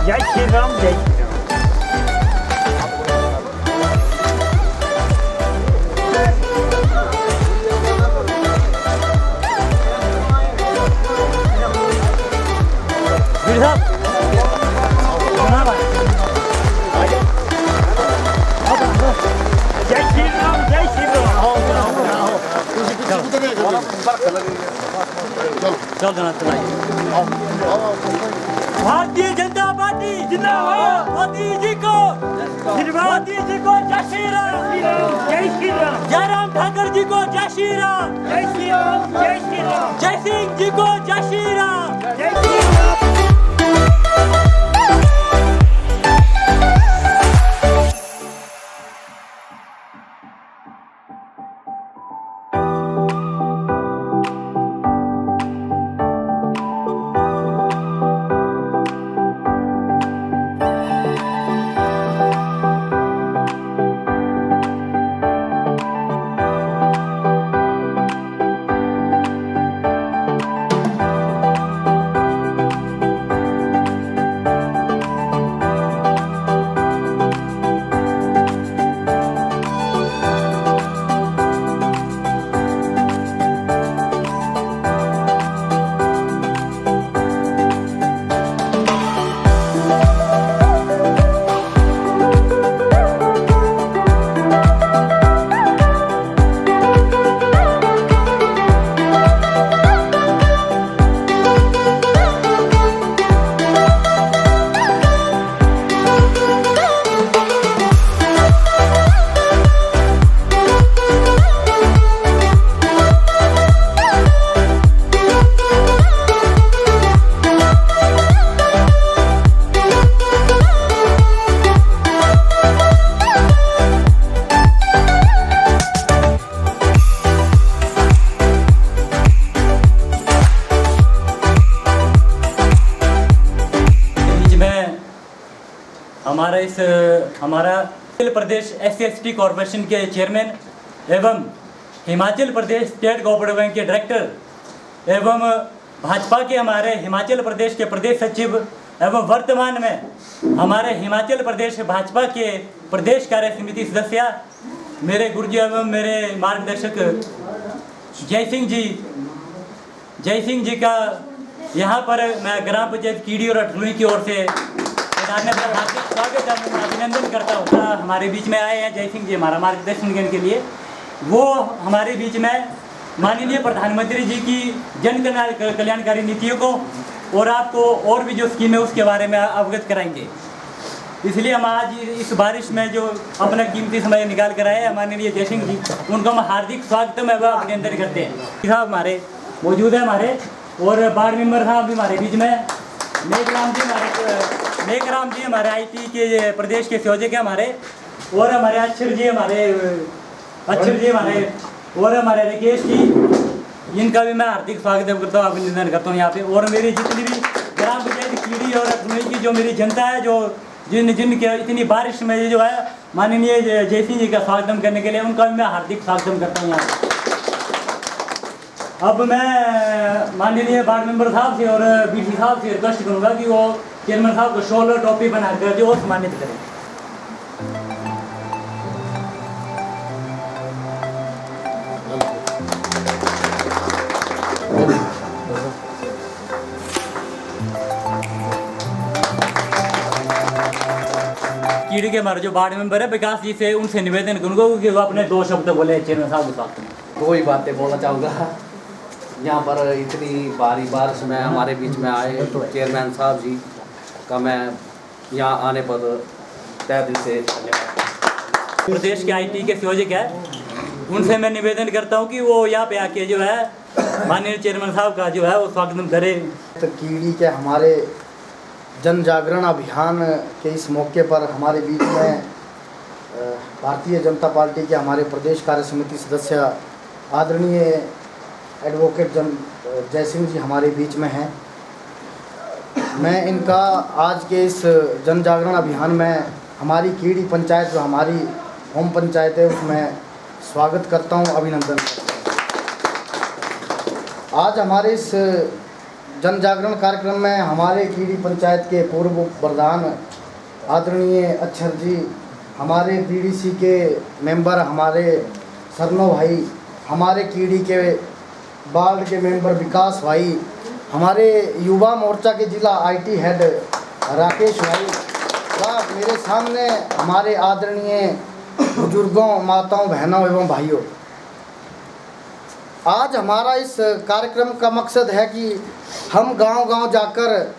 जय श्री राम जय श्री राम। जय श्री राम जय श्री राम। चल भारतीय जनता पार्टी जिंदाबाद। मोदी जी को मोदी जी को जय श्री राम जय श्री राम। जयराम ठाकर जी को जय श्री राम जय श्री राम जय श्री राम। जय सिंह जी को जय श्री राम जय श्री राम। हमारा हिमाचल प्रदेश SC/ST कॉरपोरेशन के चेयरमैन एवं Himachal Pradesh state cooperative bank के डायरेक्टर एवं भाजपा के हमारे हिमाचल प्रदेश के प्रदेश सचिव एवं वर्तमान में हमारे हिमाचल प्रदेश भाजपा के प्रदेश कार्य समिति सदस्य मेरे गुरुजी एवं मेरे मार्गदर्शक जय सिंह जी का यहाँ पर मैं ग्राम पंचायत कीड़ी और अठलुई की ओर से हार्दिक स्वागत अभिनंदन करता हूँ। हमारे बीच में आए हैं जय सिंह जी हमारा मार्गदर्शन करने के लिए। वो हमारे बीच में माननीय प्रधानमंत्री जी की जन कल्याणकारी नीतियों को और आपको और भी जो स्कीम है उसके बारे में अवगत कराएंगे। इसलिए हम आज इस बारिश में जो अपना कीमती समय निकाल कर आए हैं माननीय जय सिंह जी, उनको हम हार्दिक स्वागत में अभिनंदन करते हैं। साहब हमारे मौजूद है हमारे और वार्ड मेंबर साहब भी हमारे बीच में, मेघराम जी हमारे IT के प्रदेश के संयोजक हैं हमारे, और हमारे अक्षर जी हमारे और हमारे राकेश जी, इनका भी मैं हार्दिक स्वागत करता हूँ अभिनंदन करता हूँ यहाँ पे। और मेरी जितनी भी ग्राम पंचायत कीड़ी और अठलुई की जो मेरी जनता है जो जिनके इतनी बारिश में जो है माननीय जय सिंह जी का स्वागत करने के लिए, उनका भी मैं हार्दिक स्वागत करता हूँ यहाँ पे। अब मैं माननीय वार्ड मेंबर साहब से और BC साहब से रिक्वेस्ट करूँगा कि वो चेयरमैन साहब को शॉल और टोपी बनाकर जो सम्मानित करें। कीड़ी के हमारे जो वार्ड मेंबर है विकास जी से, उनसे निवेदन करूँगा कि वो अपने 2 शब्द बोले चेयरमैन साहब के साथ में। 2 ही बातें बोलना चाहूँगा। यहाँ पर इतनी भारी बारिश में हमारे बीच में आए चेयरमैन साहब जी का मैं यहाँ आने पर तहे दिल से धन्यवाद। प्रदेश के IT के संयोजक है, उनसे मैं निवेदन करता हूँ कि वो यहाँ पे आके जो है माननीय चेयरमैन साहब का जो है वो स्वागत करें। तो कीड़ी के हमारे जन जागरण अभियान के इस मौके पर हमारे बीच में भारतीय जनता पार्टी के हमारे प्रदेश कार्य समिति सदस्य आदरणीय एडवोकेट जय सिंह जी हमारे बीच में हैं। मैं इनका आज के इस जन जागरण अभियान में हमारी कीड़ी पंचायत जो हमारी होम पंचायत है उसमें स्वागत करता हूं, अभिनंदन करता हूं। आज हमारे इस जन जागरण कार्यक्रम में हमारे कीड़ी पंचायत के पूर्व प्रधान आदरणीय अक्षर जी, हमारे बीडीसी के मेंबर हमारे सरनो भाई, हमारे कीड़ी के वार्ड के मेंबर विकास भाई, हमारे युवा मोर्चा के जिला आईटी हेड राकेश भाई व मेरे सामने हमारे आदरणीय बुजुर्गों, माताओं, बहनों एवं भाइयों, आज हमारा इस कार्यक्रम का मकसद है कि हम गांव-गांव जाकर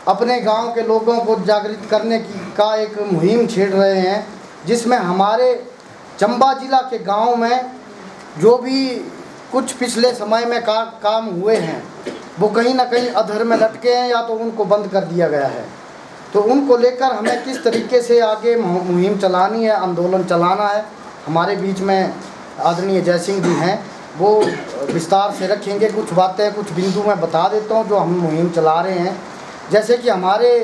अपने गांव के लोगों को जागृत करने का एक मुहिम छेड़ रहे हैं, जिसमें हमारे चंबा जिला के गांव में जो भी कुछ पिछले समय में काम हुए हैं वो कहीं ना कहीं अधर में लटके हैं या तो उनको बंद कर दिया गया है। तो उनको लेकर हमें किस तरीके से आगे मुहिम चलानी है, आंदोलन चलाना है, हमारे बीच में आदरणीय जय सिंह जी हैं, वो विस्तार से रखेंगे। कुछ बातें, कुछ बिंदु मैं बता देता हूँ जो हम मुहिम चला रहे हैं। जैसे कि हमारे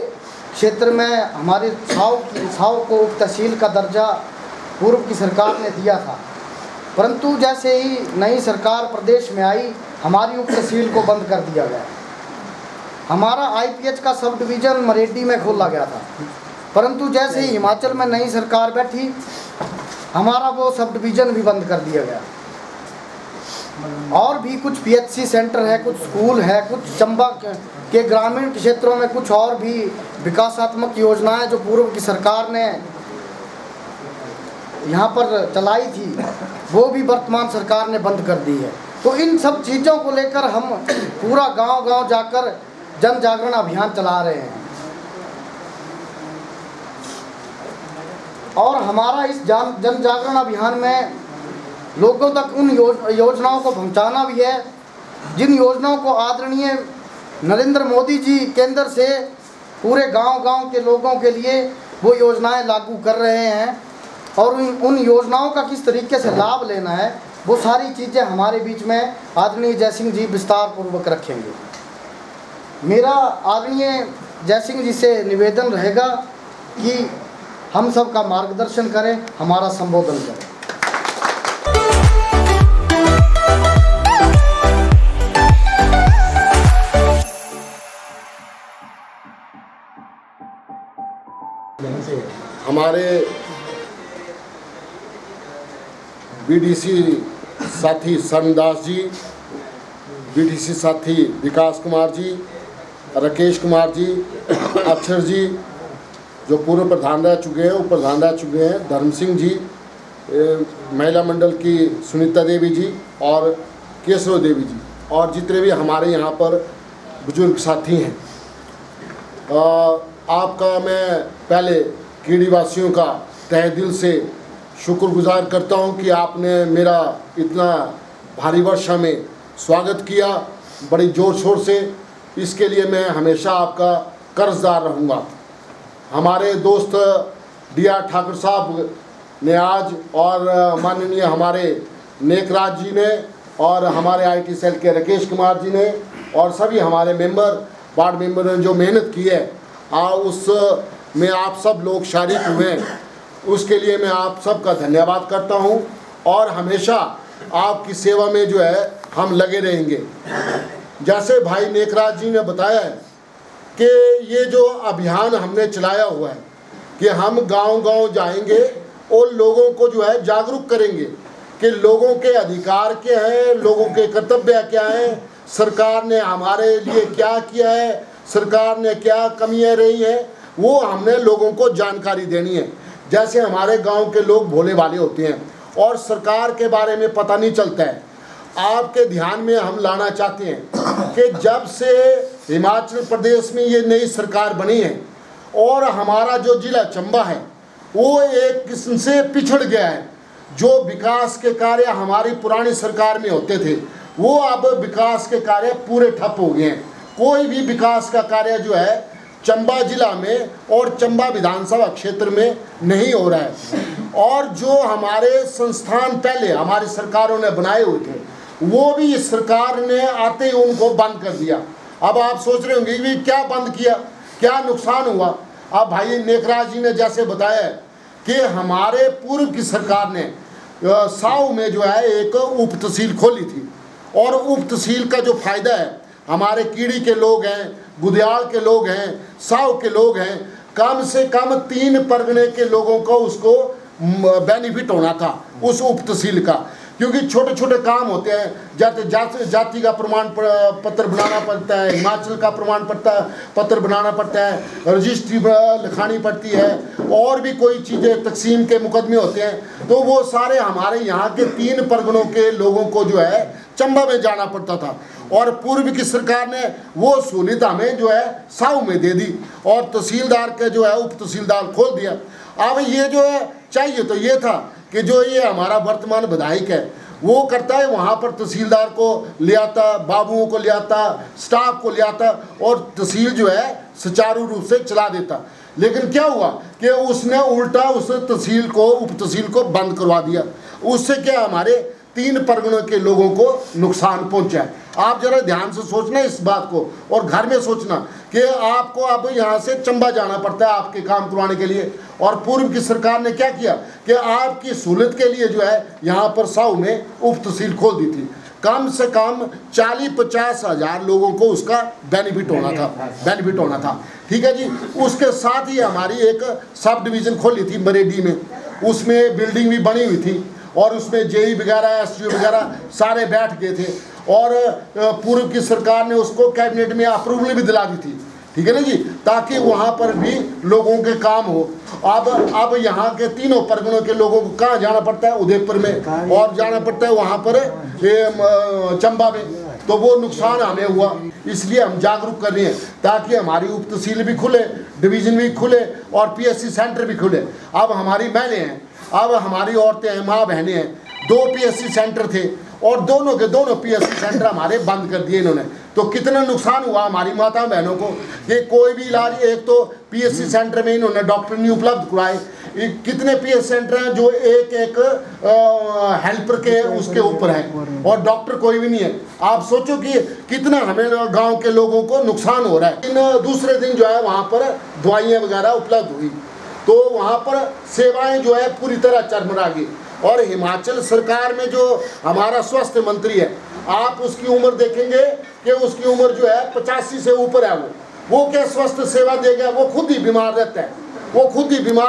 क्षेत्र में हमारे साव को उप तहसील का दर्जा पूर्व की सरकार ने दिया था, परंतु जैसे ही नई सरकार प्रदेश में आई, हमारी उप तहसील को बंद कर दिया गया। हमारा आईपीएच का सब डिवीज़न मरेठी में खोला गया था, परंतु जैसे ही हिमाचल में नई सरकार बैठी, हमारा वो सब डिवीज़न भी बंद कर दिया गया। और भी कुछ पीएचसी सेंटर है, कुछ स्कूल है, कुछ चंबा के ग्रामीण क्षेत्रों में कुछ और भी विकासात्मक योजनाएं जो पूर्व की सरकार ने यहाँ पर चलाई थी, वो भी वर्तमान सरकार ने बंद कर दी है। तो इन सब चीज़ों को लेकर हम पूरा गांव-गांव जाकर जन जागरण अभियान चला रहे हैं। और हमारा इस जन जागरण अभियान में लोगों तक उन योजनाओं को पहुंचाना भी है, जिन योजनाओं को आदरणीय नरेंद्र मोदी जी केंद्र से पूरे गांव-गांव के लोगों के लिए वो योजनाएं लागू कर रहे हैं, और उन योजनाओं का किस तरीके से लाभ लेना है, वो सारी चीज़ें हमारे बीच में आदरणीय जय सिंह जी विस्तार पूर्वक रखेंगे। मेरा आदरणीय जय सिंह जी से निवेदन रहेगा कि हम सब का मार्गदर्शन करें, हमारा संबोधन करें। हमारे बीडीसी साथी शरणदास जी, बीडीसी साथी विकास कुमार जी, राकेश कुमार जी, अक्षर जी जो पूर्व प्रधान रह चुके हैं, उप प्रधान रह चुके हैं, धर्म सिंह जी, महिला मंडल की सुनीता देवी जी और केशव देवी जी, और जितने भी हमारे यहाँ पर बुजुर्ग साथी हैं, आपका मैं पहले कीड़ी वासियों का तहे दिल से शुक्रगुजार करता हूं कि आपने मेरा इतना भारी वर्षा में स्वागत किया बड़ी ज़ोर शोर से। इसके लिए मैं हमेशा आपका कर्जदार रहूँगा। हमारे दोस्त D.R. ठाकुर साहब ने आज, और माननीय हमारे नेकराज जी ने, और हमारे IT सेल के राकेश कुमार जी ने, और सभी हमारे मेंबर, वार्ड मेंबर ने जो मेहनत की है, उस में आप सब लोग शारीक हुए हैं, उसके लिए मैं आप सब का धन्यवाद करता हूं, और हमेशा आपकी सेवा में जो है हम लगे रहेंगे। जैसे भाई नेकराज जी ने बताया है कि ये जो अभियान हमने चलाया हुआ है कि हम गांव-गांव जाएंगे और लोगों को जो है जागरूक करेंगे कि लोगों के अधिकार क्या हैं, लोगों के कर्तव्य क्या हैं, सरकार ने हमारे लिए क्या किया है, सरकार ने क्या कमियां रही हैं, वो हमने लोगों को जानकारी देनी है। जैसे हमारे गांव के लोग भोले भाले होते हैं और सरकार के बारे में पता नहीं चलता है। आपके ध्यान में हम लाना चाहते हैं कि जब से हिमाचल प्रदेश में ये नई सरकार बनी है और हमारा जो ज़िला चंबा है वो एक किस्म से पिछड़ गया है। जो विकास के कार्य हमारी पुरानी सरकार में होते थे वो अब विकास के कार्य पूरे ठप हो गए हैं। कोई भी विकास का कार्य जो है चंबा जिला में और चंबा विधानसभा क्षेत्र में नहीं हो रहा है। और जो हमारे संस्थान पहले हमारी सरकारों ने बनाए हुए थे वो भी इस सरकार ने आते ही उनको बंद कर दिया। अब आप सोच रहे होंगे कि क्या बंद किया, क्या नुकसान हुआ। अब भाई नेकराज जी ने जैसे बताया कि हमारे पूर्व की सरकार ने साव में जो है एक उप तहसील खोली थी, और उप तहसील का जो फायदा है हमारे कीड़ी के लोग हैं, गुदियाल के लोग हैं, साव के लोग हैं, कम से कम 3 परगने के लोगों को उसको बेनिफिट होना था उस उप तहसील का, क्योंकि छोटे छोटे काम होते हैं। जाति का प्रमाण पत्र बनाना पड़ता है, हिमाचल का प्रमाण पत्र बनाना पड़ता है, रजिस्ट्री लिखानी पड़ती है, और भी कोई चीज़ें तकसीम के मुकदमे होते हैं। तो वो सारे हमारे यहाँ के 3 परगनों के लोगों को जो है चंबा में जाना पड़ता था, और पूर्व की सरकार ने वो सहूलियत हमें जो है साव में दे दी, और तहसीलदार के जो है उप तहसीलदार खोल दिया। अब ये जो है चाहिए तो ये था कि जो ये हमारा वर्तमान विधायक है वो करता है, वहाँ पर तहसीलदार को ले आता, बाबुओं को ले आता, स्टाफ को ले आता, और तहसील जो है सुचारू रूप से चला देता। लेकिन क्या हुआ कि उसने उल्टा उस तहसील को, उप तहसील को बंद करवा दिया। उससे क्या हमारे 3 परगनों के लोगों को नुकसान पहुंचा है। आप जरा ध्यान से सोचना इस बात को, और घर में सोचना कि आपको अब यहाँ से चंबा जाना पड़ता है आपके काम करवाने के लिए। और पूर्व की सरकार ने क्या किया कि आपकी सहूलत के लिए जो है यहाँ पर साव में उप तहसील खोल दी थी। कम से कम 40-50 हज़ार लोगों को उसका बेनिफिट होना था। ठीक है जी। उसके साथ ही हमारी एक सब डिवीज़न खोली थी बरेडी में, उसमें बिल्डिंग भी बनी हुई थी, और उसमें जेई वगैरह, एसडीओ वगैरह सारे बैठ गए थे, और पूर्व की सरकार ने उसको कैबिनेट में अप्रूवल भी दिला दी थी। ठीक है ना जी, ताकि वहाँ पर भी लोगों के काम हो। अब यहाँ के 3 परगनों के लोगों को कहाँ जाना पड़ता है? उदयपुर में, और जाना पड़ता है वहाँ पर चंबा में। तो वो नुकसान हमें हुआ, इसलिए हम जागरूक कर रहे हैं ताकि हमारी उप तहसील भी खुले, डिवीज़न भी खुले, और पीएससी सेंटर भी खुले। अब हमारी बहनें हैं, अब हमारी औरतें हैं, माँ बहनें हैं। 2 पीएससी सेंटर थे, और दोनों के दोनों पीएससी सेंटर हमारे बंद कर दिए इन्होंने। तो कितना नुकसान हुआ हमारी माता बहनों को कि कोई भी इलाज, एक तो पीएससी सेंटर में इन्होंने डॉक्टर नहीं उपलब्ध कराए। कितने पीएससी सेंटर हैं जो एक हेल्पर के उसके ऊपर है, और डॉक्टर कोई भी नहीं है। आप सोचो कि कितना हमें गांव के लोगों को नुकसान हो रहा है। दूसरे दिन जो है वहाँ पर दवाइयाँ वगैरह उपलब्ध हुई, तो वहाँ पर सेवाएं जो है पूरी तरह चरमरा गई। और हिमाचल सरकार में जो हमारा स्वास्थ्य मंत्री है, आप उसकी उम्र देखेंगे कि उसकी उम्र जो है 85 से ऊपर है। वो क्या स्वास्थ्य सेवा देगा? वो खुद ही बीमार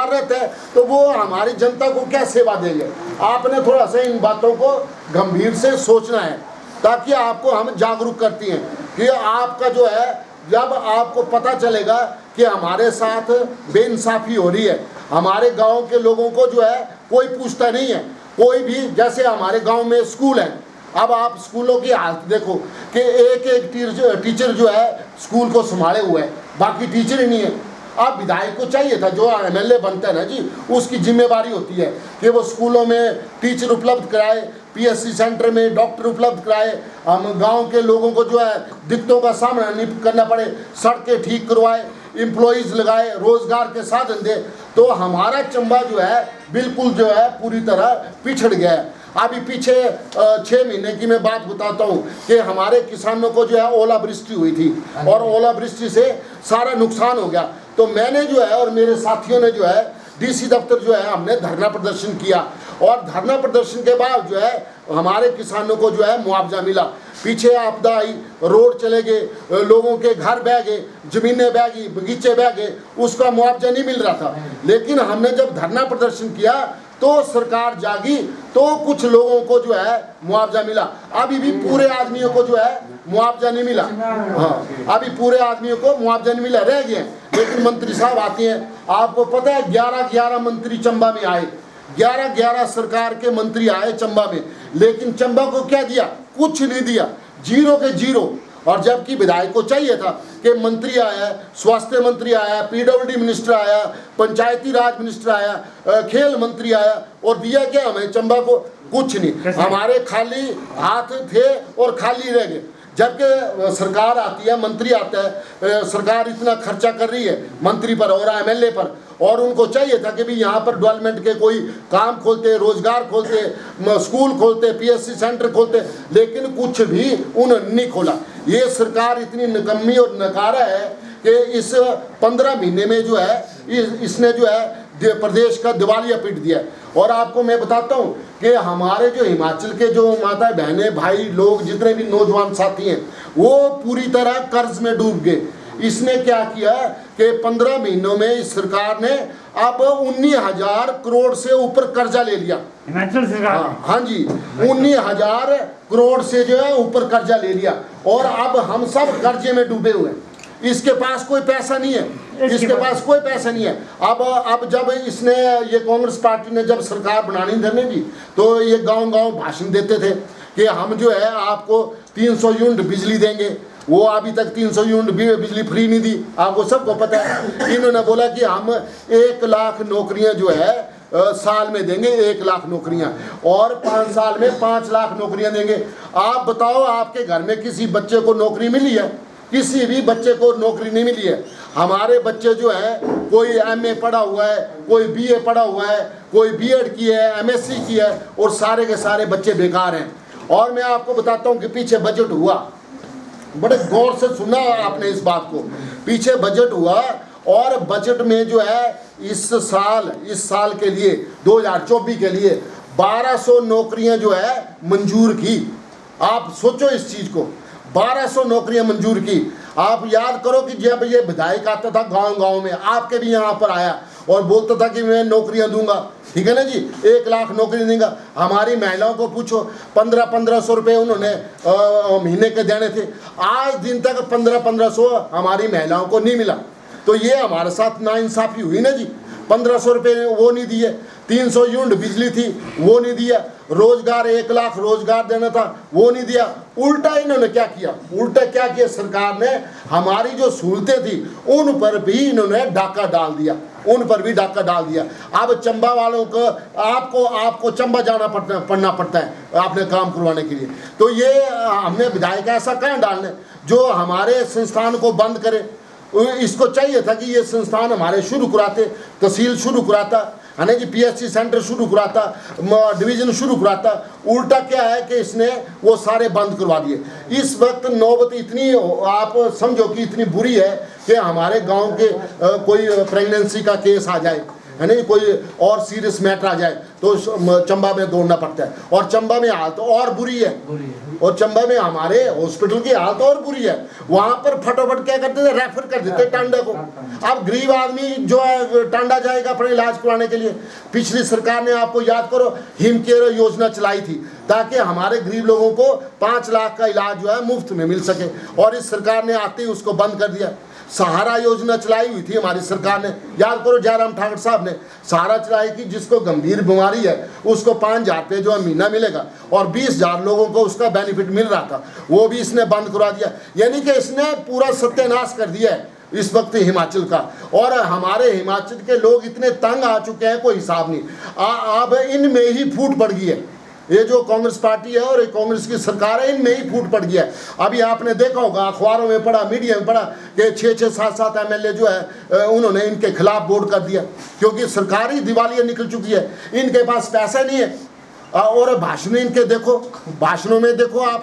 रहता है, तो वो हमारी जनता को क्या सेवा देंगे? आपने थोड़ा सा इन बातों को गंभीर से सोचना है, ताकि आपको हम जागरूक करती हैं कि आपका जो है, जब आपको पता चलेगा कि हमारे साथ बेइंसाफ़ी हो रही है, हमारे गांव के लोगों को जो है कोई पूछता नहीं है, कोई भी। जैसे हमारे गांव में स्कूल है, अब आप स्कूलों की हालत देखो कि एक टीचर जो है स्कूल को संभाले हुए है, बाकी टीचर ही नहीं है। अब विधायक को चाहिए था, जो एमएलए बनता है ना जी, उसकी जिम्मेवारी होती है कि वो स्कूलों में टीचर उपलब्ध कराए, पीएससी सेंटर में डॉक्टर उपलब्ध कराए, हम गांव के लोगों को जो है दिक्कतों का सामना नहीं करना पड़े, सड़कें ठीक करवाए, एम्प्लॉइज़ लगाए, रोज़गार के साधन दे। तो हमारा चंबा जो है बिल्कुल जो है पूरी तरह पिछड़ गया है। अभी पीछे 6 महीने की मैं बात बताता हूँ कि हमारे किसानों को जो है ओलावृष्टि हुई थी, और ओलावृष्टि से सारा नुकसान हो गया। तो मैंने जो है और मेरे साथियों ने जो है डीसी दफ्तर जो है हमने धरना प्रदर्शन किया, और धरना प्रदर्शन के बाद जो है हमारे किसानों को जो है मुआवजा मिला। पीछे आपदा आई, रोड चले गए, लोगों के घर बह गए, ज़मीनें बह गई, बगीचे बह गए, उसका मुआवजा नहीं मिल रहा था। लेकिन हमने जब धरना प्रदर्शन किया तो सरकार जागी, तो कुछ लोगों को जो है मुआवजा मिला। अभी भी पूरे आदमियों को जो है मुआवजा नहीं मिला। हाँ, अभी पूरे आदमियों को मुआवजा नहीं मिला, रह गए। लेकिन मंत्री साहब आते हैं, आपको पता है 11 मंत्री चंबा में आए, 11 सरकार के मंत्री आए चंबा में, लेकिन चंबा को क्या दिया? कुछ नहीं दिया, 0 के 0। और जबकि विधायक को चाहिए था कि मंत्री आया, स्वास्थ्य मंत्री आया, पीडब्ल्यूडी मिनिस्टर आया, पंचायती राज मिनिस्टर आया, खेल मंत्री आया, और दिया क्या हमें चंबा को? कुछ नहीं। हमारे खाली हाथ थे और खाली रह गए। जबकि सरकार आती है, मंत्री आता है, सरकार इतना खर्चा कर रही है मंत्री पर और एमएलए पर, और उनको चाहिए था कि भी यहाँ पर डेवलपमेंट के कोई काम खोलते, रोजगार खोलते, स्कूल खोलते, पीएससी सेंटर खोलते, लेकिन कुछ भी उन्होंने नहीं खोला। ये सरकार इतनी निकम्मी और नकारा है कि इस 15 महीने में जो है इसने जो है प्रदेश का दिवालिया पीट दिया है। और आपको मैं बताता हूँ कि हमारे जो हिमाचल के जो माता बहनें भाई लोग जितने भी नौजवान साथी हैं वो पूरी तरह कर्ज में डूब गए। इसने क्या किया कि 15 महीनों में इस सरकार ने अब 19,000 करोड़ से ऊपर कर्जा ले लिया। हिमाचल सरकार हाँ जी, 19,000 करोड़ से जो है ऊपर कर्जा ले लिया और अब हम सब कर्जे में डूबे हुए हैं। इसके पास कोई पैसा नहीं है, इसके पास कोई पैसा नहीं है। अब जब इसने ये कांग्रेस पार्टी ने जब सरकार बनानी धरने दी तो ये गांव-गांव भाषण देते थे कि हम जो है आपको 300 यूनिट बिजली देंगे। वो अभी तक 300 यूनिट बिजली फ्री नहीं दी, आपको सबको पता है। इन्होंने बोला कि हम 1 लाख नौकरियां जो है साल में देंगे, 1 लाख नौकरियां, और 5 साल में 5 लाख नौकरियां देंगे। आप बताओ आपके घर में किसी बच्चे को नौकरी मिली है? किसी भी बच्चे को नौकरी नहीं मिली है। हमारे बच्चे जो है कोई MA पढ़ा हुआ है, कोई BA पढ़ा हुआ है, कोई B.Ed की है, MSc की है, और सारे के सारे बच्चे बेकार हैं। और मैं आपको बताता हूँ कि पीछे बजट हुआ, बड़े गौर से सुना आपने इस बात को। पीछे बजट हुआ और बजट में जो है इस साल के लिए 2024 के लिए 1200 नौकरियां जो है मंजूर की। आप सोचो इस चीज को, 1200 नौकरियां मंजूर की। आप याद करो कि जब ये विधायक आता था गांव-गांव में, आपके भी यहाँ पर आया और बोलता था कि मैं नौकरियां दूंगा, ठीक है ना जी, 1 लाख नौकरी दूंगा। हमारी महिलाओं को पूछो, 1500 रुपये उन्होंने महीने के देने थे। आज दिन तक 1500 हमारी महिलाओं को नहीं मिला। तो ये हमारे साथ नाइंसाफी हुई ना जी। 1500 रुपये वो नहीं दिए, 300 यूनिट बिजली थी वो नहीं दिया, रोजगार 1 लाख रोजगार देना था वो नहीं दिया। उल्टा इन्होंने क्या किया, सरकार ने हमारी जो सहूलतें थी उन पर भी इन्होंने डाका डाल दिया, अब चंबा वालों को आपको चंबा जाना पड़ना पड़ता है आपने काम करवाने के लिए। तो ये हमने विधायक ऐसा कहाँ डालने जो हमारे संस्थान को बंद करे। इसको चाहिए था कि ये संस्थान हमारे शुरू कराते, तहसील शुरू कराता है ना जी, PSC सेंटर शुरू कराता, डिवीजन शुरू कराता। उल्टा क्या है कि इसने वो सारे बंद करवा दिए। इस वक्त नौबत इतनी आप समझो कि इतनी बुरी है कि हमारे गांव के कोई प्रेगनेंसी का केस आ जाए, है ना, कोई और सीरियस मैटर आ जाए तो चंबा में दौड़ना पड़ता है। और चंबा में हालत और बुरी है, और चंबा में हमारे हॉस्पिटल की हालत और बुरी है। वहां पर फटाफट क्या करते थे, रेफर कर देते टांडा को। अब गरीब आदमी जो है टांडा जाएगा अपने इलाज कराने के लिए। पिछली सरकार ने आपको याद करो हिम केयर योजना चलाई थी ताकि हमारे गरीब लोगों को 5 लाख का इलाज जो है मुफ्त में मिल सके, और इस सरकार ने आते ही उसको बंद कर दिया। सहारा योजना चलाई हुई थी हमारी सरकार ने, याद करो जयराम ठाकुर साहब ने सहारा चलाई कि जिसको गंभीर बीमारी है उसको 5,000 रुपये जो है महीना मिलेगा, और 20,000 लोगों को उसका बेनिफिट मिल रहा था, वो भी इसने बंद करवा दिया। यानी कि इसने पूरा सत्यानाश कर दिया है इस वक्त हिमाचल का। और हमारे हिमाचल के लोग इतने तंग आ चुके हैं कोई हिसाब नहीं। अब इनमें ही फूट पड़ गई है, ये जो कांग्रेस पार्टी है और कांग्रेस की सरकार है, इनमें ही फूट पड़ गया है। अभी आपने देखा होगा, अखबारों में पढ़ा, मीडिया में पढ़ा कि 6-6, 7-7 MLA जो है उन्होंने इनके खिलाफ वोट कर दिया क्योंकि सरकार ही दिवालिया निकल चुकी है, इनके पास पैसा नहीं है। और भाषण इनके देखो, भाषणों में देखो आप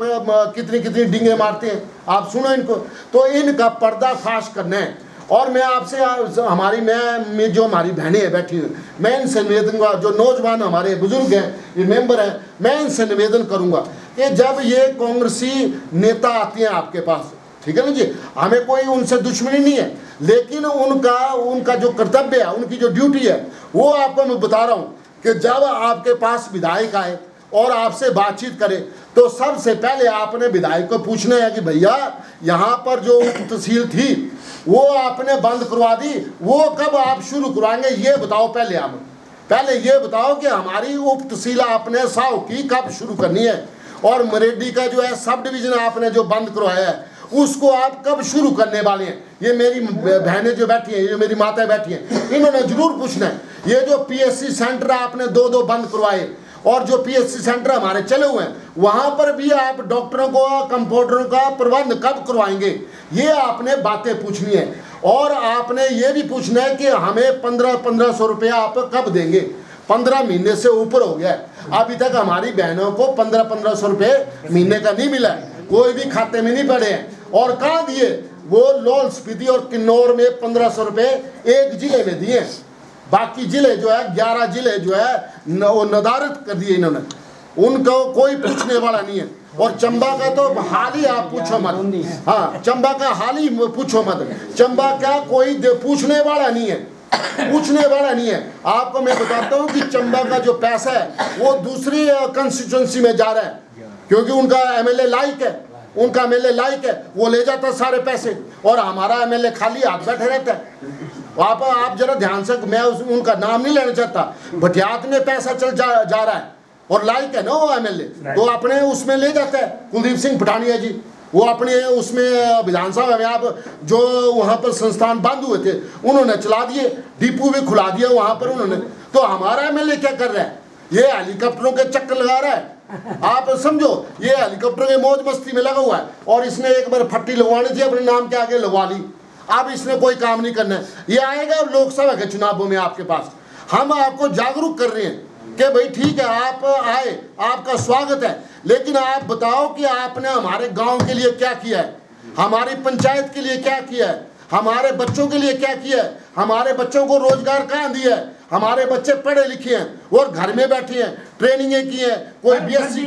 कितनी डींगे मारते हैं, आप सुनो इनको। तो इनका पर्दाफाश करना है। और मैं आपसे मैं जो हमारी बहनें बैठी हुई, मैं इनसे निवेदन करूँगा, जो नौजवान हमारे बुजुर्ग हैं, ये मेंबर हैं, मैं इनसे निवेदन करूँगा कि जब ये कांग्रेसी नेता आते हैं आपके पास, ठीक है ना जी, हमें कोई उनसे दुश्मनी नहीं है, लेकिन उनका जो कर्तव्य है, उनकी जो ड्यूटी है, वो आपको मैं बता रहा हूँ कि जब आपके पास विधायक आए और आपसे बातचीत करे तो सबसे पहले आपने विधायक को पूछना है कि भैया यहाँ पर जो तहसील थी वो आपने बंद करवा दी, वो कब आप शुरू करवाएंगे ये बताओ। पहले ये बताओ कि हमारी उप तहसील आपने साव की कब शुरू करनी है, और मरेडी का जो है सब डिवीजन आपने जो बंद करवाया है उसको आप कब शुरू करने वाले हैं। ये मेरी बहनें जो बैठी हैं, ये मेरी माताएं बैठी हैं, इन्होंने जरूर पूछना है। ये जो PSC सेंटर आपने 2-2 बंद करवाए, और जो PSC सेंटर हमारे चले हुए हैं वहां पर भी आप डॉक्टरों को, कंपाउंडरों का प्रबंध कब करवाएंगे, ये आपने बातें पूछनी है। और आपने ये भी पूछना है कि हमें 1500 रुपया आप कब देंगे। 15 महीने से ऊपर हो गया है, अभी तक हमारी बहनों को 1500 रुपये महीने का नहीं मिला है, कोई भी खाते में नहीं पड़े हैं। और कहाँ दिए, वो लाहौल स्पीति और किन्नौर में 1500 रुपये एक जिले में दिए। बाकी जिले जो है 11 जिले जो है वो नदारत कर दिए इन्होंने, उनको कोई पूछने वाला नहीं है। और चंबा का तो हाल ही आप पूछो मत, हाँ चंबा का हाल ही पूछो मत, चंबा का कोई पूछने वाला नहीं है, पूछने वाला नहीं है। आपको मैं बताता हूँ कि चंबा का जो पैसा है वो दूसरी कंस्टिट्यूंसी में जा रहा है, क्योंकि उनका एमएलए लाइक है, उनका एमएलए लाइक है, वो ले जाता है सारे पैसे, और हमारा एमएलए खाली हाथ बैठे रहता है। आप जरा ध्यान से, मैं उनका नाम नहीं लेना चाहता, भटियात में पैसा चल जा रहा है और लाइक है ना वो एमएलए, तो अपने उसमें ले जाता है। कुलदीप सिंह पठानिया जी वो अपने उसमें विधानसभा में आप जो वहाँ पर संस्थान बंद हुए थे उन्होंने चला दिए, डिपो भी खुला दिया वहाँ पर उन्होंने। तो हमारा एमएलए क्या कर रहा है? ये हेलीकॉप्टरों के चक्कर लगा रहा है। आप समझो, ये हेलीकॉप्टर के मौज मस्ती में लगा हुआ है, और इसने एक बार फट्टी लगवानी थी अपने नाम के आगे लगवा ली। अब इसने कोई काम नहीं करना है। ये आएगा लोकसभा के चुनावों में आपके पास, हम आपको जागरूक कर रहे हैं कि भाई ठीक है आप आए, आपका स्वागत है, लेकिन आप बताओ कि आपने हमारे गांव के लिए क्या किया है, हमारी पंचायत के लिए क्या किया है, हमारे बच्चों के लिए क्या किया है, हमारे बच्चों को रोजगार कहाँ दिया है। हमारे बच्चे पढ़े लिखे हैं और घर में बैठे हैं, ट्रेनिंगें की हैं, कोई बीएससी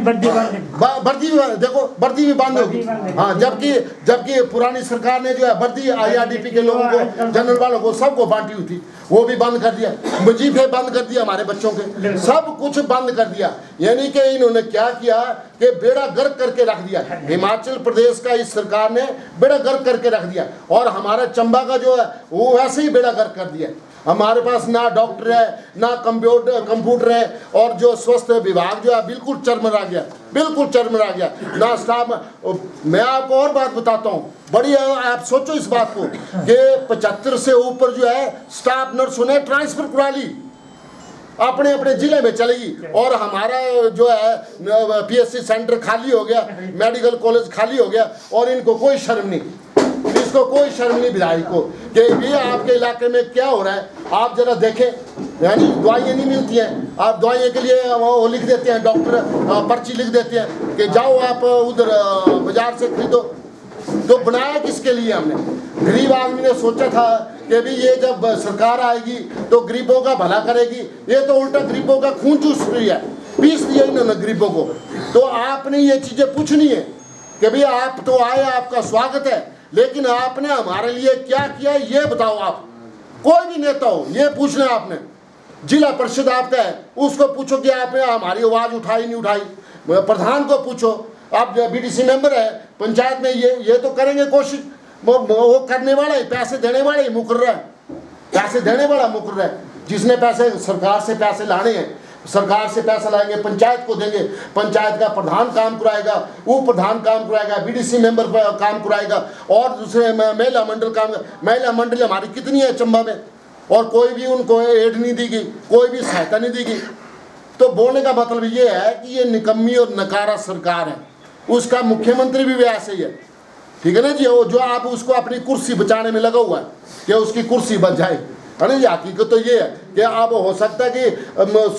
वर्दी देखो वर्दी भी बंद होगी। हाँ, जबकि पुरानी सरकार ने जो है वर्दी आईआरडीपी के लोगों को, जनरल वालों को, सबको बांटी हुई थी, वो भी बंद कर दिया, वजीफे बंद कर दिया हमारे बच्चों के, सब कुछ बंद कर दिया। यानी कि इन्होंने क्या किया कि बेड़ा गर्क करके रख दिया। हिमाचल प्रदेश का इस सरकार ने बेड़ा गर्क करके रख दिया, और हमारा चंबा का जो है वो वैसे ही बेड़ा गर्क कर दिया। हमारे पास ना डॉक्टर है, ना कंप्यूटर है, और जो स्वास्थ्य विभाग जो है बिल्कुल चरमरा गया, बिल्कुल चरमरा गया, ना स्टाफ। मैं आपको और बात बताता हूँ, बड़ी आप सोचो इस बात को कि 75 से ऊपर जो है स्टाफ नर्सों ने ट्रांसफर करा ली, अपने अपने जिले में चलेगी, और हमारा जो है पीएससी सेंटर खाली हो गया, मेडिकल कॉलेज खाली हो गया, और इनको कोई शर्म नहीं, इसको कोई शर्म नहीं विधायक को कि ये आपके इलाके में क्या हो रहा है। आप जरा देखें, यानी दवाइयाँ नहीं मिलती हैं, आप दवाइयों के लिए वो लिख देते हैं, डॉक्टर पर्ची लिख देते हैं कि जाओ आप उधर बाजार से खरीदो। तो बनाया किसके लिए हमने? गरीब आदमी ने सोचा था कि भी ये जब सरकार आएगी तो गरीबों का भला करेगी, ये तो उल्टा गरीबों का खून चूस रही है, पीस दिया इन्होंने गरीबों को। तो आपने ये चीज़ें पूछनी है कि भाई आप तो आए, आपका स्वागत है, लेकिन आपने हमारे लिए क्या किया ये बताओ। आप कोई भी नेता हो ये पूछना है आपने। जिला परिषद आपका है, उसको पूछो कि आपने हमारी आवाज़ उठाई नहीं उठाई। प्रधान को पूछो, आप बीडीसी मेंबर है पंचायत में, ये तो करेंगे कोशिश, वो करने वाला ही, पैसे देने वाला ही मुकर रहा है, पैसे देने वाला मुकर रहा है। जिसने पैसे सरकार से पैसे लाने हैं, सरकार से पैसा लाएंगे, पंचायत को देंगे, पंचायत का प्रधान काम कराएगा, उप प्रधान काम कराएगा, बीडीसी मेंबर काम कराएगा, और दूसरे महिला मंडल काम। महिला मंडल हमारी कितनी है चंबा में, और कोई भी उनको एड नहीं दी गई, कोई भी सहायता नहीं दी गई। तो बोलने का मतलब ये है कि ये निकम्मी और नकारा सरकार है। उसका मुख्यमंत्री भी ऐसे ही है, ठीक है ना जी, जो आप उसको अपनी कुर्सी बचाने में लगा हुआ है कि उसकी कुर्सी बच जाए, है ना जी। हकीकत तो ये है कि अब हो सकता है कि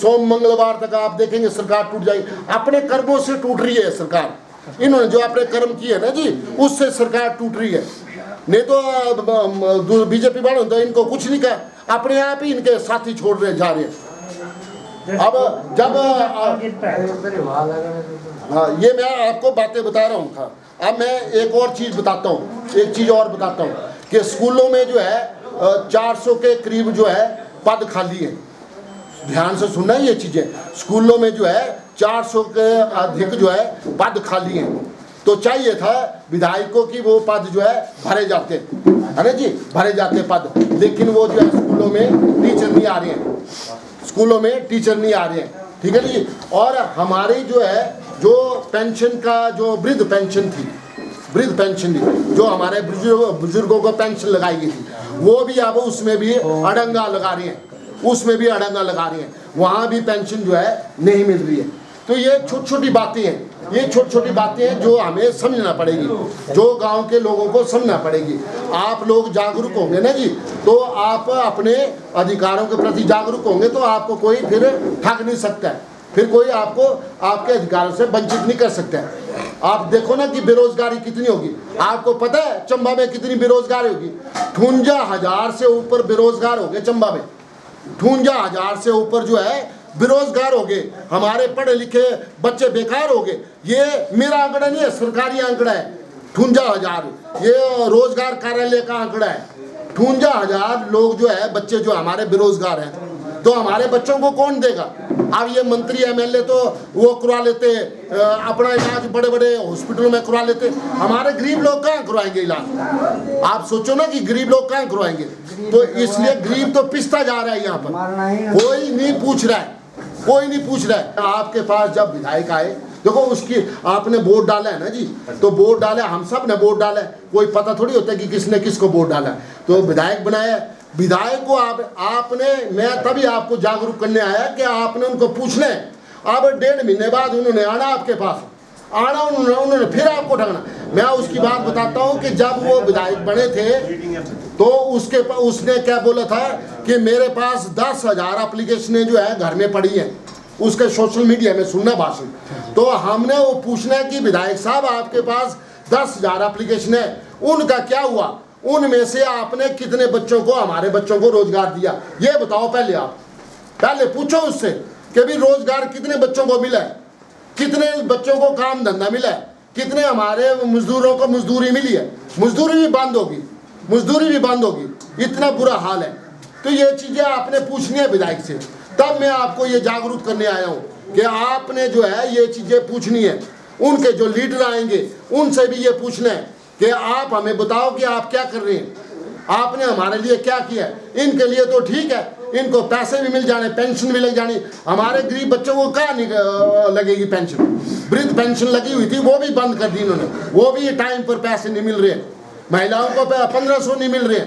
सोम मंगलवार तक आप देखेंगे सरकार टूट जाएगी। अपने कर्मों से टूट रही है सरकार, इन्होंने जो अपने कर्म किए ना जी, उससे सरकार टूट रही है। नहीं तो बीजेपी वालों तो इनको कुछ नहीं कहा, अपने आप ही इनके साथी छोड़ रहे जा रहे हैं। अब जब हाँ, ये मैं आपको बातें बता रहा हूँ। अब मैं एक और चीज़ बताता हूँ, एक चीज़ और बताता हूँ कि स्कूलों में जो है 400 के करीब जो है पद खाली है। ध्यान से सुनना ये चीज़ें, स्कूलों में जो है 400 के अधिक जो है पद खाली हैं। तो चाहिए था विधायकों की वो पद जो है भरे जाते, है ना जी, भरे जाते पद, लेकिन वो जो है स्कूलों में टीचर नहीं आ रहे हैं, स्कूलों में टीचर नहीं आ रहे हैं, ठीक है जी। और हमारी जो है जो पेंशन का जो वृद्ध पेंशन थी, वृद्ध पेंशन थी, जो हमारे बुजुर्गों को पेंशन लगाई गई थी, वो भी अब उसमें भी अड़ंगा लगा रही हैं, उसमें भी अड़ंगा लगा रही हैं, वहाँ भी पेंशन जो है नहीं मिल रही है। तो ये छोटी छोटी बातें हैं, ये छोटी छोटी बातें हैं जो हमें समझना पड़ेगी, जो गांव के लोगों को समझना पड़ेगी। आप लोग जागरूक होंगे ना जी, तो आप अपने अधिकारों के प्रति जागरूक होंगे, तो आपको कोई फिर ठग नहीं सकता है, फिर कोई आपको आपके अधिकारों से वंचित नहीं कर सकता है। आप देखो ना कि बेरोजगारी कितनी होगी। आपको पता है चंबा में कितनी बेरोजगारी होगी? 58,000 से ऊपर बेरोजगार हो गए चंबा में। 58,000 से ऊपर जो है बेरोजगार हो गए। हमारे पढ़े लिखे बच्चे बेकार हो गए। ये मेरा आंकड़ा नहीं है, सरकारी आंकड़ा है। 58,000 ये रोजगार कार्यालय का आंकड़ा है। 58,000 लोग जो है बच्चे जो हमारे बेरोजगार हैं। तो हमारे बच्चों को कौन देगा? अब ये मंत्री एमएलए तो वो करवा लेते, अपना इलाज बड़े बड़े हॉस्पिटलों में करवा लेते। हमारे गरीब लोग कहाँ करवाएंगे इलाज? आप सोचो ना कि गरीब लोग कहाँ करवाएंगे। तो इसलिए गरीब तो पिसता जा रहा है। यहाँ पर कोई नहीं पूछ रहा है, कोई नहीं पूछ रहा है। आपके पास जब विधायक आए, देखो उसकी आपने वोट डाला है ना जी, तो वोट डाला, हम सब ने वोट डाला है। कोई पता थोड़ी होता है कि किसने किसको वोट डाला। तो विधायक बनाया, विधायक को आपने, मैं तभी आपको जागरूक करने आया कि आपने उनको पूछना है। अब 1.5 महीने बाद उन्होंने आना आपके पास, आना उन्होंने फिर आपको ठगना। मैं उसकी बात बताता हूँ कि जब वो विधायक बने थे तो उसने क्या बोला था कि मेरे पास 10,000 एप्लीकेशनें जो है घर में पड़ी हैं। उसके सोशल मीडिया में सुनना भाषण। तो हमने वो पूछना है कि विधायक साहब आपके पास 10,000 एप्लीकेशन है, उनका क्या हुआ? उनमें से आपने कितने बच्चों को, हमारे बच्चों को रोजगार दिया? ये बताओ पहले। आप पहले पूछो उससे कि भी रोजगार कितने बच्चों को मिला है, कितने बच्चों को काम धंधा मिला है, कितने हमारे मजदूरों को मजदूरी मिली है। मजदूरी भी बंद होगी, मजदूरी भी बंद होगी, इतना बुरा हाल है। तो ये चीजें आपने पूछनी है विधायक से। तब मैं आपको ये जागरूक करने आया हूँ कि आपने जो है ये चीजें पूछनी है। उनके जो लीडर आएंगे उनसे भी ये पूछना है कि आप हमें बताओ कि आप क्या कर रहे हैं, आपने हमारे लिए क्या किया है। इनके लिए तो ठीक है, इनको पैसे भी मिल जाने, पेंशन भी लग जानी। हमारे गरीब बच्चों को कहाँ लगेगी पेंशन? वृद्ध पेंशन लगी हुई थी, वो भी बंद कर दी इन्होंने। वो भी टाइम पर पैसे नहीं मिल रहे। महिलाओं को 1500 नहीं मिल रहे।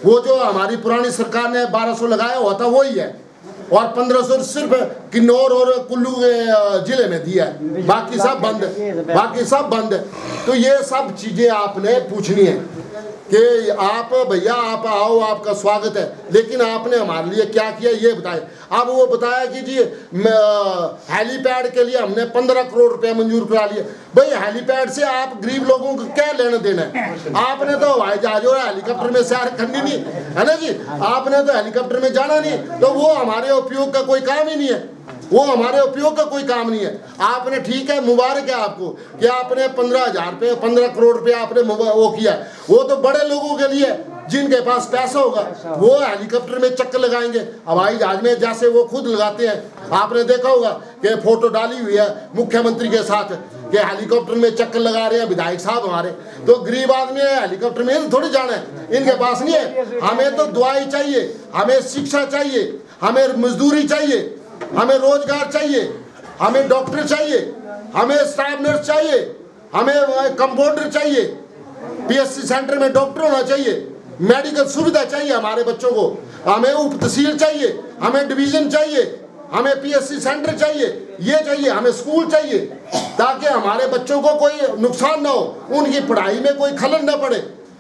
वो जो हमारी पुरानी सरकार ने 1200 लगाया हुआ था वही है, और 1500 सिर्फ किन्नौर और कुल्लू जिले में दिया है, बाकी सब बंद है, बाकी सब बंद है। तो ये सब चीजें आपने पूछनी है कि आप भैया आप आओ, आपका स्वागत है, लेकिन आपने हमारे लिए क्या किया ये बताए। अब वो बताया कि जी हेलीपैड के लिए हमने 15 करोड़ रुपए मंजूर करा लिए। भाई हेलीपैड से आप गरीब लोगों को क्या लेना देना है? आपने तो हवाई जहाज और हेलीकॉप्टर में सैर करनी नहीं है ना जी, आपने तो हेलीकॉप्टर में जाना नहीं, तो वो हमारे उपयोग का कोई काम ही नहीं है, वो हमारे उपयोग का कोई काम नहीं है। आपने ठीक है, मुबारक है आपको कि आपने 15 करोड़ रुपए आपने वो किया। वो तो बड़े लोगों के लिए जिनके पास पैसा होगा वो हेलीकॉप्टर में चक्कर लगाएंगे, हवाई जहाज में जैसे वो खुद लगाते हैं। आपने देखा होगा कि फोटो डाली हुई है मुख्यमंत्री के साथ कि हेलीकॉप्टर में चक्कर लगा रहे हैं विधायक साहब हमारे। तो गरीब आदमी है, हेलीकॉप्टर में थोड़ी जाना है, इनके पास नहीं है। हमें तो दवाई चाहिए, हमें शिक्षा चाहिए, हमें मजदूरी चाहिए, हमें रोजगार चाहिए, हमें डॉक्टर चाहिए, हमें स्टाफ नर्स चाहिए, हमें कंपाउंडर चाहिए, पीएससी सेंटर में डॉक्टर होना चाहिए, मेडिकल सुविधा चाहिए हमारे बच्चों को, हमें उप तहसील चाहिए, हमें डिवीजन चाहिए, हमें पीएससी सेंटर चाहिए, ये चाहिए, हमें स्कूल चाहिए, ताकि हमारे बच्चों को कोई नुकसान ना हो, उनकी पढ़ाई में कोई खलल ना पड़े।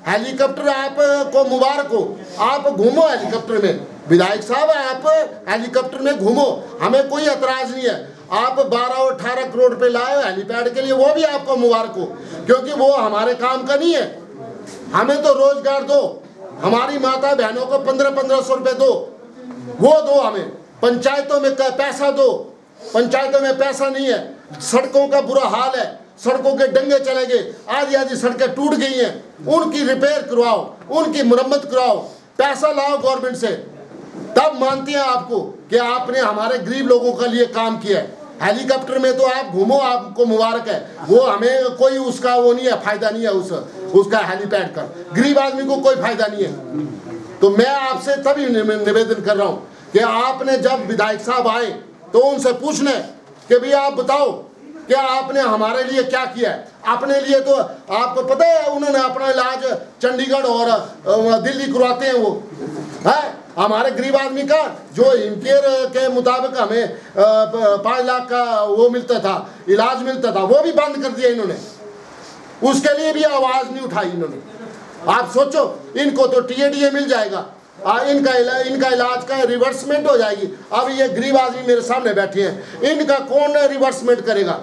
हेलीकॉप्टर आपको मुबारक हो, आप घूमो हेलीकॉप्टर में, विधायक साहब आप हेलीकॉप्टर में घूमो, हमें कोई एतराज नहीं है। आप 12 और 18 करोड़ रुपए लाए हेलीपैड के लिए, वो भी आपको मुबारक हो, क्योंकि वो हमारे काम का नहीं है। हमें तो रोजगार दो, हमारी माता बहनों को 1500 रुपए दो, वो दो हमें। पंचायतों में पैसा दो, पंचायतों में पैसा नहीं है। सड़कों का बुरा हाल है, सड़कों के डंगे चले गए, आधी सड़कें टूट गई हैं, उनकी रिपेयर करवाओ, उनकी मरम्मत कराओ, पैसा लाओ गवर्नमेंट से, तब मानते हैं आपको कि आपने हमारे गरीब लोगों के लिए काम किया है। हेलीकॉप्टर में तो आप घूमो, आपको मुबारक है, वो हमें कोई उसका वो नहीं है, फायदा नहीं है उसका हेलीपैड का, गरीब आदमी को कोई फायदा नहीं है। तो मैं आपसे तभी निवेदन कर रहा हूँ कि आपने जब विधायक साहब आए तो उनसे पूछना है कि भैया आप बताओ कि आपने हमारे लिए क्या किया है। अपने लिए तो आपको पता है उन्होंने अपना इलाज चंडीगढ़ और दिल्ली करवाते हैं, वो है हमारे गरीब आदमी का जो इनकेयर के मुताबिक हमें 5 लाख का वो मिलता था, इलाज मिलता था, वो भी बंद कर दिया इन्होंने, उसके लिए भी आवाज नहीं उठाई इन्होंने। आप सोचो, इनको तो टीएडीए मिल जाएगा, इनका इलाज का रिवर्समेंट हो जाएगी। अब ये गरीब आदमी मेरे सामने बैठे हैं, इनका कौन रिवर्समेंट करेगा?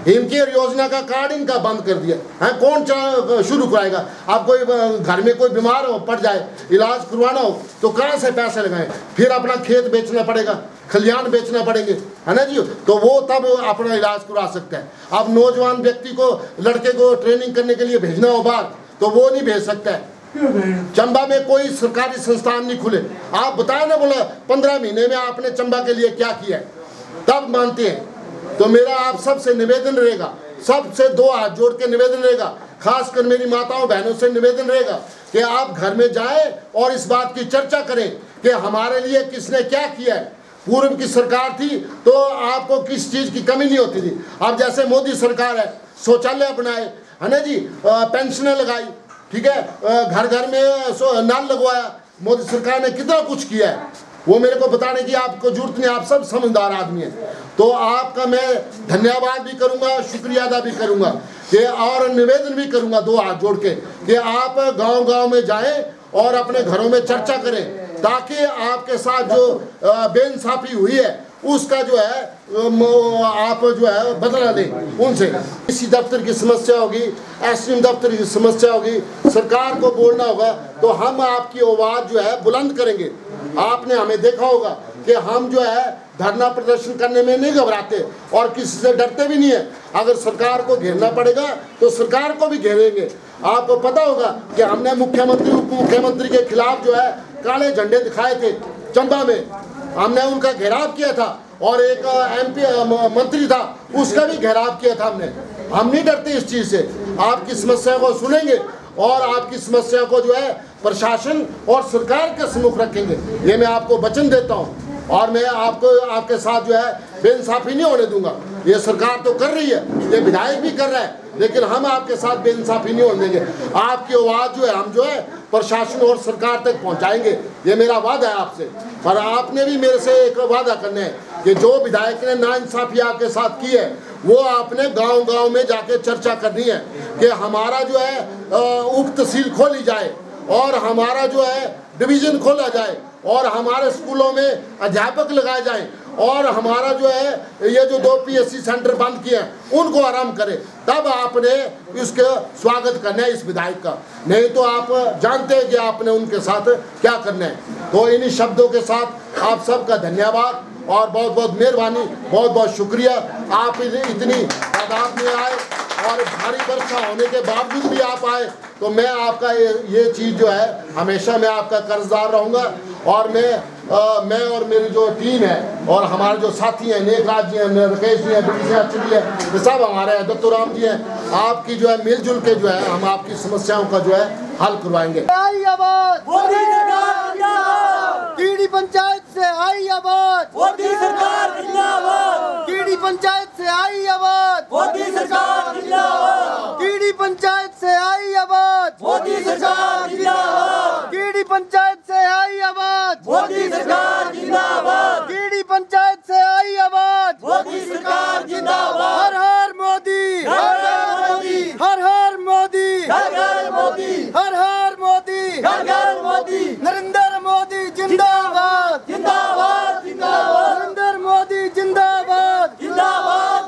हिमकेयर योजना का कार्ड इनका बंद कर दिया है। कौन शुरू कराएगा? आप कोई घर में कोई बीमार हो पड़ जाए, इलाज करवाना हो तो कहाँ से पैसे लगाएं? फिर अपना खेत बेचना पड़ेगा, खलियान बेचना पड़ेंगे, है ना जी। तो वो तब अपना इलाज करवा सकता है। अब नौजवान व्यक्ति को, लड़के को ट्रेनिंग करने के लिए भेजना हो बाहर तो वो नहीं भेज सकता है। चंबा में कोई सरकारी संस्थान नहीं खुले। आप बताए ना, बोला 15 महीने में आपने चंबा के लिए क्या किया है, तब मानते हैं। तो मेरा आप सबसे निवेदन रहेगा, सबसे 2 हाथ जोड़ के निवेदन रहेगा, खासकर मेरी माताओं बहनों से निवेदन रहेगा कि आप घर में जाएं और इस बात की चर्चा करें कि हमारे लिए किसने क्या किया है। पूर्व की सरकार थी तो आपको किस चीज़ की कमी नहीं होती थी। अब जैसे मोदी सरकार है, शौचालय बनाए, है ना जी, पेंशनें लगाई, ठीक है, घर घर में नल लगवाया। मोदी सरकार ने कितना कुछ किया है, वो मेरे को बताने की आपको जरूरत नहीं, आप सब समझदार आदमी हैं। तो आपका मैं धन्यवाद भी करूंगा, शुक्रिया अदा भी करूंगा कि, और निवेदन भी करूंगा 2 हाथ जोड़ के कि आप गांव-गांव में जाएं और अपने घरों में चर्चा करें, ताकि आपके साथ जो बेइंसाफी हुई है उसका जो है आप जो है बदला लें उनसे। इसी दफ्तर की समस्या होगी, एसडीएम दफ्तर की समस्या होगी, सरकार को बोलना होगा तो हम आपकी आवाज़ जो है बुलंद करेंगे। आपने हमें देखा होगा कि हम जो है धरना प्रदर्शन करने में नहीं घबराते और किसी से डरते भी नहीं है। अगर सरकार को घेरना पड़ेगा तो सरकार को भी घेरेंगे। आपको पता होगा कि हमने मुख्यमंत्री, उप मुख्यमंत्री के खिलाफ जो है काले झंडे दिखाए थे चंबा में, हमने उनका घेराव किया था, और एक एमपी मंत्री था उसका भी घेराव किया था हमने। हम नहीं डरते इस चीज़ से। आपकी समस्या को सुनेंगे और आपकी समस्या को जो है प्रशासन और सरकार के सम्मुख रखेंगे, ये मैं आपको वचन देता हूँ। और मैं आपको, आपके साथ जो है बेइंसाफी नहीं होने दूंगा। ये सरकार तो कर रही है, ये विधायक भी कर रहा है, लेकिन हम आपके साथ बेइंसाफी नहीं होने देंगे। आपकी आवाज़ जो है हम जो है प्रशासन और सरकार तक पहुंचाएंगे, ये मेरा वादा है आपसे। पर आपने भी मेरे से एक वादा करना है कि जो विधायक ने नाइंसाफी आपके साथ की है वो आपने गांव-गांव में जाके चर्चा करनी है कि हमारा जो है उप तहसील खोली जाए और हमारा जो है डिवीज़न खोला जाए और हमारे स्कूलों में अध्यापक लगाए जाएं और हमारा जो है ये जो 2 PSC सेंटर बंद किए हैं उनको आराम करें। तब आपने इसके स्वागत करना है इस विधायक का, नहीं तो आप जानते हैं कि आपने उनके साथ क्या करना है। तो इन्हीं शब्दों के साथ आप सबका धन्यवाद और बहुत बहुत मेहरबानी, बहुत बहुत शुक्रिया। आप इतनी तादाद में आए और भारी वर्षा होने के बावजूद भी आप आए, तो मैं आपका ये चीज़ जो है हमेशा मैं आपका कर्जदार रहूँगा। और मैं और मेरी जो टीम है और हमारे जो साथी हैं, नेकराज जी हैं, राकेश जी हैं, बिटी जी हैं, ये सब हमारे हैं, दत्तूराम जी हैं, आपकी जो है मिलजुल के जो है हम आपकी समस्याओं का जो है हल करवाएंगे। आई आवाज मोदी सरकार जिंदाबाद, कीड़ी पंचायत से आई आवाज, मोदी सरकार जिंदाबाद, कीड़ी पंचायत से आई आवाज, मोदी सरकार जिंदाबाद, कीड़ी पंचायत से आई आवाज, मोदी सरकार जिंदाबाद, कीड़ी पंचायत से आई आवाज, मोदी सरकार जिंदाबाद, कीड़ी पंचायत से आई आवाज, मोदी सरकार जिंदाबाद। हर हर मोदी, हर हर मोदी, हर हर मोदी, हर हर मोदी, हर हर मोदी, हर हर